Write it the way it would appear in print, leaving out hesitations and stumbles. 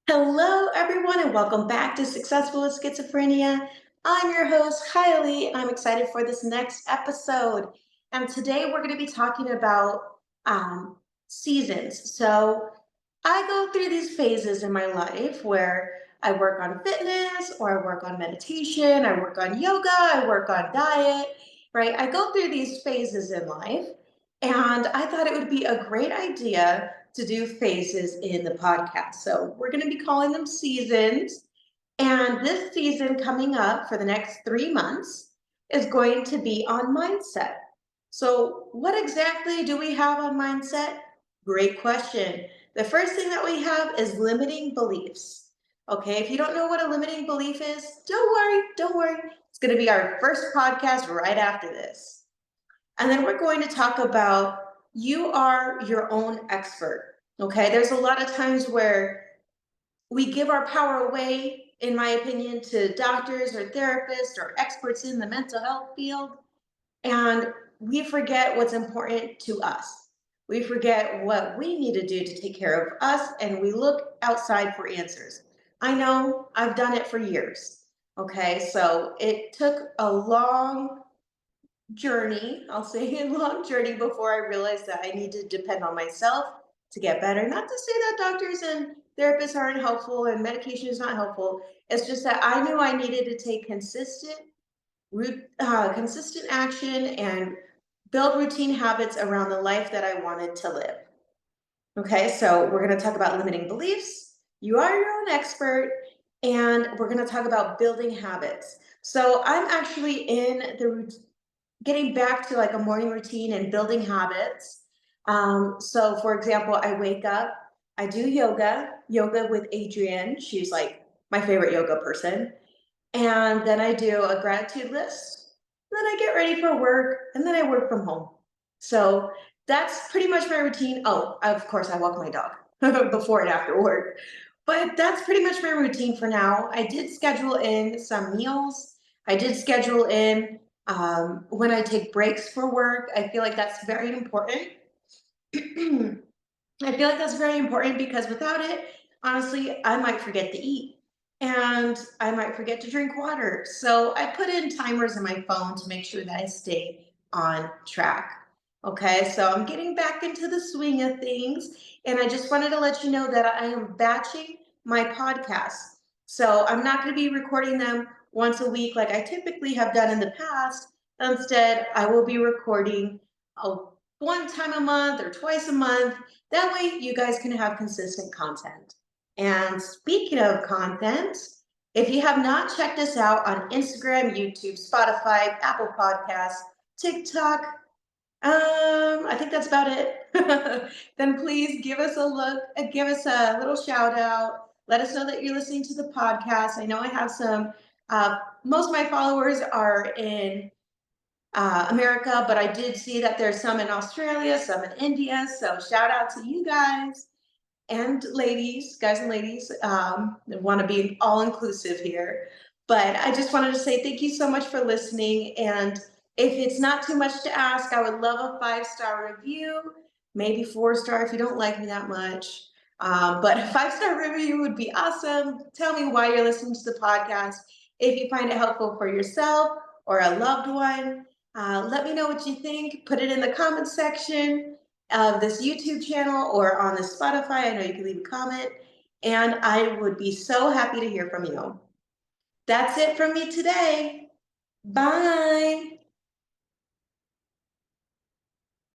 Hello, everyone, and welcome back to Successful with Schizophrenia. I'm your host, Kylie, and I'm excited for this next episode. And today we're going to be talking about seasons. So I go through these phases in my life where I work on fitness, or I work on meditation, I work on yoga, I work on diet, right? I go through these phases in life, and I thought it would be a great idea to do phases in the podcast. So we're going to be calling them seasons. And this season coming up for the next 3 months is going to be on mindset. So, what exactly do we have on mindset? Great question. The first thing that we have is limiting beliefs. Okay, if you don't know what a limiting belief is, don't worry. It's going to be our first podcast right after this. And then we're going to talk about you are your own expert. Okay, there's a lot of times where we give our power away, in my opinion, to doctors or therapists or experts in the mental health field. And we forget what's important to us. We forget what we need to do to take care of us, and we look outside for answers. I know I've done it for years. Okay, so it took a long journey, I'll say a long journey before I realized that I need to depend on myself to get better. Not to say that doctors and therapists aren't helpful and medication is not helpful. It's just that I knew I needed to take consistent action and build routine habits around the life that I wanted to live. Okay, so we're going to talk about limiting beliefs. You are your own expert, and we're going to talk about building habits. So I'm actually in the getting back to like a morning routine and building habits. So for example, I wake up, I do yoga with Adrienne. She's like my favorite yoga person. And then I do a gratitude list. Then I get ready for work, and then I work from home. So that's pretty much my routine. Oh, of course, I walk my dog before and after work. But that's pretty much my routine for now. I did schedule in some meals. I did schedule in when I take breaks for work. I feel like that's very important. I feel like that's very important because without it, honestly, I might forget to eat and I might forget to drink water. So I put in timers in my phone to make sure that I stay on track. Okay, so I'm getting back into the swing of things, and I just wanted to let you know that I am batching my podcasts. So I'm not going to be recording them once a week like I typically have done in the past. Instead, I will be recording a one time a month or twice a month. That way you guys can have consistent content. And speaking of content, if you have not checked us out on Instagram, YouTube, Spotify, Apple Podcasts, TikTok, I think that's about it. Then please give us a look, give us a little shout out. Let us know that you're listening to the podcast. I know I have some, most of my followers are in America, but I did see that there's some in Australia, some in India. So shout out to you guys and ladies, guys and ladies. I want to be all inclusive here. But I just wanted to say thank you so much for listening. And if it's not too much to ask, I would love a 5-star review, maybe 4-star if you don't like me that much. But a 5-star review would be awesome. Tell me why you're listening to the podcast. If you find it helpful for yourself or a loved one, let me know what you think. Put it in the comments section of this YouTube channel or on the Spotify. I know you can leave a comment, and I would be so happy to hear from you. That's it from me today. Bye.